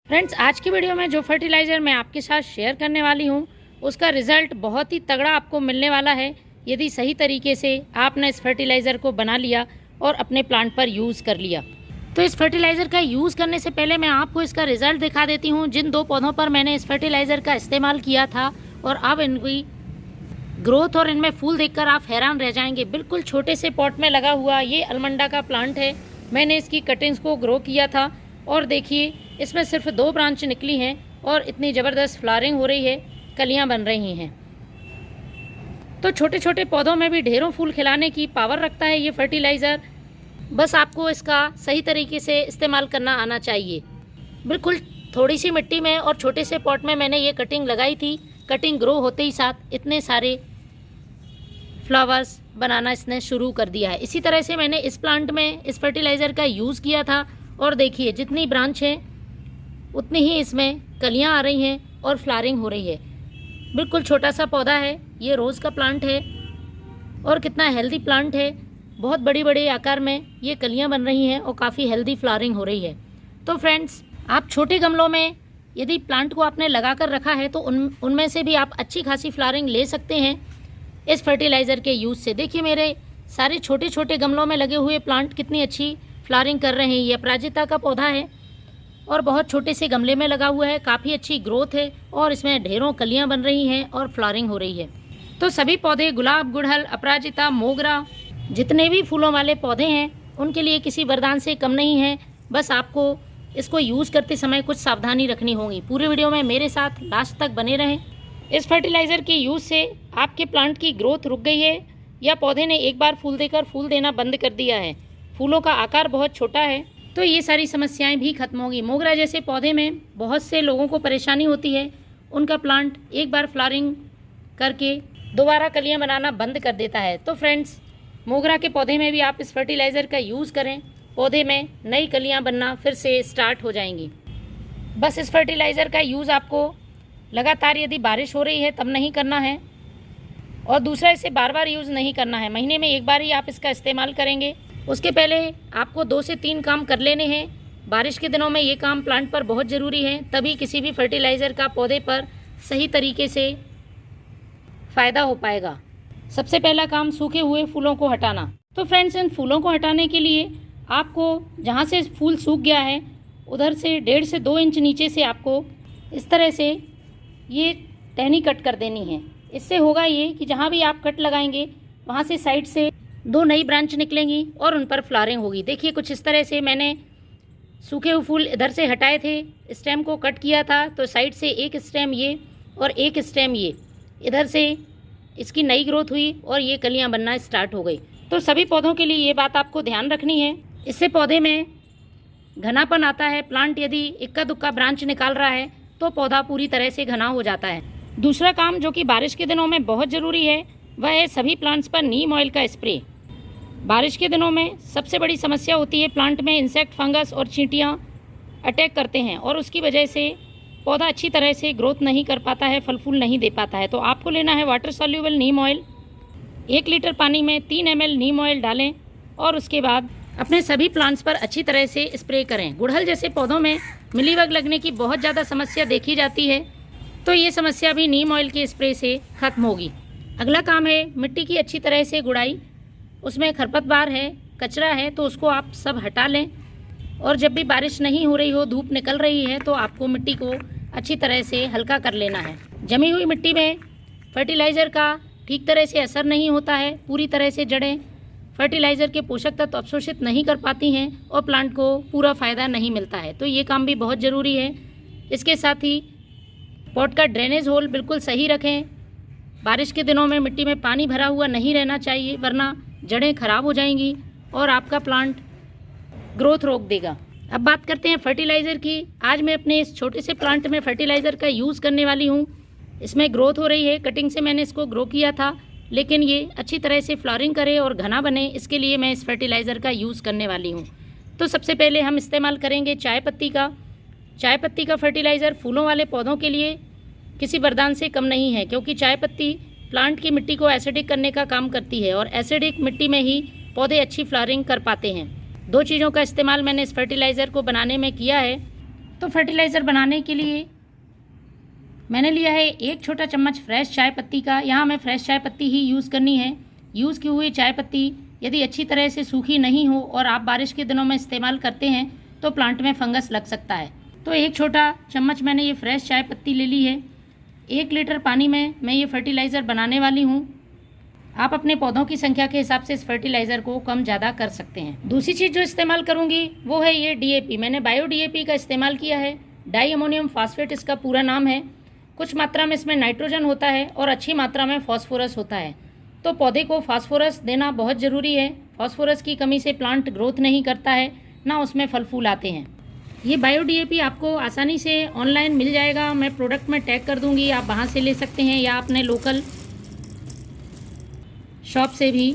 Friends, आज की video में जो फर्टिलाइज़र मैं आपके साथ शेयर करने वाली हूँ उसका रिज़ल्ट बहुत ही तगड़ा आपको मिलने वाला है यदि सही तरीके से आपने इस फर्टिलाइज़र को बना लिया और अपने प्लांट पर यूज़ कर लिया। तो इस फर्टिलाइज़र का यूज़ करने से पहले मैं आपको इसका रिज़ल्ट दिखा देती हूँ। जिन 2 पौधों पर मैंने इस फर्टिलाइज़र का इस्तेमाल किया था और अब इनकी ग्रोथ और इनमें फूल देखकर आप हैरान रह जाएंगे। बिल्कुल छोटे से पॉट में लगा हुआ ये अलमंडा का प्लांट है। मैंने इसकी कटिंग्स को ग्रो किया था और देखिए इसमें सिर्फ 2 ब्रांच निकली हैं और इतनी ज़बरदस्त फ्लावरिंग हो रही है, कलियां बन रही हैं। तो छोटे छोटे पौधों में भी ढेरों फूल खिलाने की पावर रखता है ये फर्टिलाइज़र। बस आपको इसका सही तरीके से इस्तेमाल करना आना चाहिए। बिल्कुल थोड़ी सी मिट्टी में और छोटे से पॉट में मैंने ये कटिंग लगाई थी। कटिंग ग्रो होते ही साथ इतने सारे फ्लावर्स बनाना इसने शुरू कर दिया है। इसी तरह से मैंने इस प्लांट में इस फर्टिलाइज़र का यूज़ किया था और देखिए जितनी ब्रांच है उतनी ही इसमें कलियां आ रही हैं और फ्लावरिंग हो रही है। बिल्कुल छोटा सा पौधा है, ये रोज़ का प्लांट है और कितना हेल्दी प्लांट है। बहुत बड़ी बड़े आकार में ये कलियां बन रही हैं और काफ़ी हेल्दी फ्लावरिंग हो रही है। तो फ्रेंड्स, आप छोटे गमलों में यदि प्लांट को आपने लगा कर रखा है तो उनमें से भी आप अच्छी खासी फ्लावरिंग ले सकते हैं इस फर्टिलाइज़र के यूज़ से। देखिए मेरे सारे छोटे छोटे गमलों में लगे हुए प्लांट कितनी अच्छी फ्लावरिंग कर रहे हैं। ये अपराजिता का पौधा है और बहुत छोटे से गमले में लगा हुआ है, काफ़ी अच्छी ग्रोथ है और इसमें ढेरों कलियां बन रही हैं और फ्लावरिंग हो रही है। तो सभी पौधे गुलाब, गुड़हल, अपराजिता, मोगरा, जितने भी फूलों वाले पौधे हैं उनके लिए किसी वरदान से कम नहीं है। बस आपको इसको यूज़ करते समय कुछ सावधानी रखनी होगी। पूरे वीडियो में मेरे साथ लास्ट तक बने रहें। इस फर्टिलाइज़र के यूज़ से आपके प्लांट की ग्रोथ रुक गई है या पौधे ने एक बार फूल देकर फूल देना बंद कर दिया है, फूलों का आकार बहुत छोटा है, तो ये सारी समस्याएं भी खत्म होगी। मोगरा जैसे पौधे में बहुत से लोगों को परेशानी होती है, उनका प्लांट एक बार फ्लावरिंग करके दोबारा कलियां बनाना बंद कर देता है। तो फ्रेंड्स, मोगरा के पौधे में भी आप इस फर्टिलाइज़र का यूज़ करें, पौधे में नई कलियां बनना फिर से स्टार्ट हो जाएंगी। बस इस फर्टिलाइज़र का यूज़ आपको लगातार यदि बारिश हो रही है तब नहीं करना है और दूसरा इसे बार बार यूज़ नहीं करना है। महीने में एक बार ही आप इसका इस्तेमाल करेंगे। उसके पहले आपको 2 से 3 काम कर लेने हैं। बारिश के दिनों में ये काम प्लांट पर बहुत ज़रूरी है, तभी किसी भी फर्टिलाइज़र का पौधे पर सही तरीके से फ़ायदा हो पाएगा। सबसे पहला काम सूखे हुए फूलों को हटाना। तो फ्रेंड्स, इन फूलों को हटाने के लिए आपको जहाँ से फूल सूख गया है उधर से 1.5 से 2 इंच नीचे से आपको इस तरह से ये टहनी कट कर देनी है। इससे होगा ये कि जहाँ भी आप कट लगाएंगे वहाँ से साइड से 2 नई ब्रांच निकलेंगी और उन पर फ्लावरिंग होगी। देखिए कुछ इस तरह से मैंने सूखे हुए फूल इधर से हटाए थे, स्टेम को कट किया था, तो साइड से एक स्टेम ये और एक स्टेम ये, इधर से इसकी नई ग्रोथ हुई और ये कलियां बनना स्टार्ट हो गई। तो सभी पौधों के लिए ये बात आपको ध्यान रखनी है। इससे पौधे में घनापन आता है। प्लांट यदि इक्का दुक्का ब्रांच निकाल रहा है तो पौधा पूरी तरह से घना हो जाता है। दूसरा काम जो कि बारिश के दिनों में बहुत ज़रूरी है वह है सभी प्लांट्स पर नीम ऑयल का स्प्रे। बारिश के दिनों में सबसे बड़ी समस्या होती है, प्लांट में इंसेक्ट, फंगस और चींटियाँ अटैक करते हैं और उसकी वजह से पौधा अच्छी तरह से ग्रोथ नहीं कर पाता है, फल फूल नहीं दे पाता है। तो आपको लेना है वाटर सॉल्यूबल नीम ऑयल। 1 लीटर पानी में 3 ml नीम ऑयल डालें और उसके बाद अपने सभी प्लांट्स पर अच्छी तरह से स्प्रे करें। गुड़हल जैसे पौधों में मिलीबग लगने की बहुत ज़्यादा समस्या देखी जाती है, तो ये समस्या भी नीम ऑयल के स्प्रे से ख़त्म होगी। अगला काम है मिट्टी की अच्छी तरह से गुड़ाई। उसमें खरपतवार है, कचरा है, तो उसको आप सब हटा लें और जब भी बारिश नहीं हो रही हो, धूप निकल रही है, तो आपको मिट्टी को अच्छी तरह से हल्का कर लेना है। जमी हुई मिट्टी में फर्टिलाइज़र का ठीक तरह से असर नहीं होता है। पूरी तरह से जड़ें फर्टिलाइज़र के पोषक तत्व अवशोषित नहीं कर पाती हैं और प्लांट को पूरा फ़ायदा नहीं मिलता है, तो ये काम भी बहुत ज़रूरी है। इसके साथ ही पॉट का ड्रेनेज होल बिल्कुल सही रखें। बारिश के दिनों में मिट्टी में पानी भरा हुआ नहीं रहना चाहिए, वरना जड़ें खराब हो जाएंगी और आपका प्लांट ग्रोथ रोक देगा। अब बात करते हैं फर्टिलाइज़र की। आज मैं अपने इस छोटे से प्लांट में फर्टिलाइज़र का यूज़ करने वाली हूँ। इसमें ग्रोथ हो रही है, कटिंग से मैंने इसको ग्रो किया था, लेकिन ये अच्छी तरह से फ्लावरिंग करे और घना बने, इसके लिए मैं इस फर्टिलाइज़र का यूज़ करने वाली हूँ। तो सबसे पहले हम इस्तेमाल करेंगे चाय पत्ती का। चाय पत्ती का फर्टिलाइज़र फूलों वाले पौधों के लिए किसी वरदान से कम नहीं है, क्योंकि चाय पत्ती प्लांट की मिट्टी को एसिडिक करने का काम करती है और एसिडिक मिट्टी में ही पौधे अच्छी फ्लावरिंग कर पाते हैं। 2 चीज़ों का इस्तेमाल मैंने इस फर्टिलाइज़र को बनाने में किया है। तो फर्टिलाइज़र बनाने के लिए मैंने लिया है 1 छोटा चम्मच फ्रेश चाय पत्ती का। यहाँ हमें फ्रेश चाय पत्ती ही यूज़ करनी है। यूज़ की हुई चाय पत्ती यदि अच्छी तरह से सूखी नहीं हो और आप बारिश के दिनों में इस्तेमाल करते हैं तो प्लांट में फंगस लग सकता है। तो 1 छोटा चम्मच मैंने ये फ्रेश चाय पत्ती ले ली है। 1 लीटर पानी में मैं ये फर्टिलाइज़र बनाने वाली हूँ। आप अपने पौधों की संख्या के हिसाब से इस फर्टिलाइज़र को कम ज़्यादा कर सकते हैं। दूसरी चीज़ जो इस्तेमाल करूँगी वो है ये DAP। मैंने बायो DAP का इस्तेमाल किया है। डाई अमोनियम फॉस्फेट इसका पूरा नाम है। कुछ मात्रा में इसमें नाइट्रोजन होता है और अच्छी मात्रा में फॉस्फोरस होता है। तो पौधे को फास्फोरस देना बहुत ज़रूरी है। फास्फोरस की कमी से प्लांट ग्रोथ नहीं करता है, ना उसमें फल फूल आते हैं। ये बायो DAP आपको आसानी से ऑनलाइन मिल जाएगा। मैं प्रोडक्ट में टैग कर दूंगी, आप वहाँ से ले सकते हैं या अपने लोकल शॉप से भी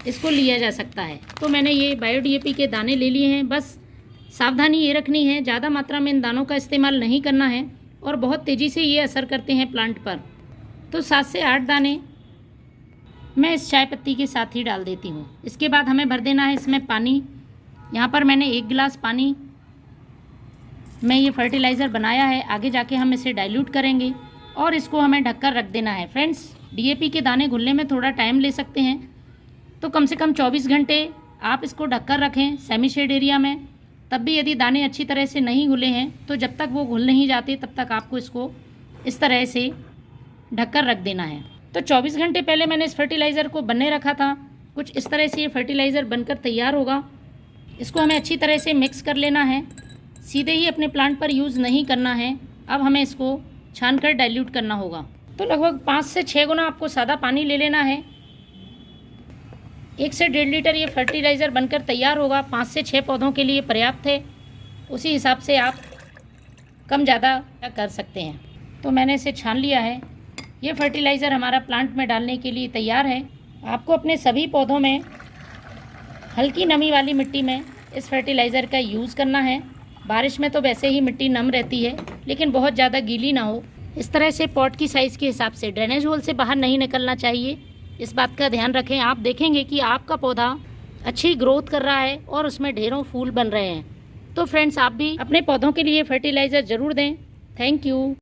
इसको लिया जा सकता है। तो मैंने ये बायो DAP के दाने ले लिए हैं। बस सावधानी ये रखनी है, ज़्यादा मात्रा में इन दानों का इस्तेमाल नहीं करना है और बहुत तेज़ी से ये असर करते हैं प्लांट पर। तो 7 से 8 दाने मैं इस चाय पत्ती के साथ ही डाल देती हूँ। इसके बाद हमें भर देना है इसमें पानी। यहाँ पर मैंने 1 गिलास पानी में ये फर्टिलाइज़र बनाया है। आगे जाके हम इसे डाइल्यूट करेंगे और इसको हमें ढककर रख देना है। फ्रेंड्स, DAP के दाने घुलने में थोड़ा टाइम ले सकते हैं, तो कम से कम 24 घंटे आप इसको ढककर रखें सेमी शेड एरिया में। तब भी यदि दाने अच्छी तरह से नहीं घुले हैं तो जब तक वो घुल नहीं जाते तब तक आपको इसको इस तरह से ढककर रख देना है। तो 24 घंटे पहले मैंने इस फर्टिलाइज़र को बनने रखा था। कुछ इस तरह से ये फर्टिलाइज़र बनकर तैयार होगा। इसको हमें अच्छी तरह से मिक्स कर लेना है। सीधे ही अपने प्लांट पर यूज़ नहीं करना है। अब हमें इसको छान कर डाइल्यूट करना होगा। तो लगभग 5 से 6 गुना आपको सादा पानी ले लेना है। 1 से 1.5 लीटर ये फर्टिलाइज़र बनकर तैयार होगा। 5 से 6 पौधों के लिए पर्याप्त है। उसी हिसाब से आप कम ज़्यादा कर सकते हैं। तो मैंने इसे छान लिया है। ये फर्टिलाइज़र हमारा प्लांट में डालने के लिए तैयार है। आपको अपने सभी पौधों में हल्की नमी वाली मिट्टी में इस फर्टिलाइज़र का यूज़ करना है। बारिश में तो वैसे ही मिट्टी नम रहती है, लेकिन बहुत ज़्यादा गीली ना हो। इस तरह से पॉट की साइज़ के हिसाब से ड्रेनेज होल से बाहर नहीं निकलना चाहिए। इस बात का ध्यान रखें। आप देखेंगे कि आपका पौधा अच्छी ग्रोथ कर रहा है और उसमें ढेरों फूल बन रहे हैं। तो फ्रेंड्स, आप भी अपने पौधों के लिए फर्टिलाइज़र ज़रूर दें। Thank you.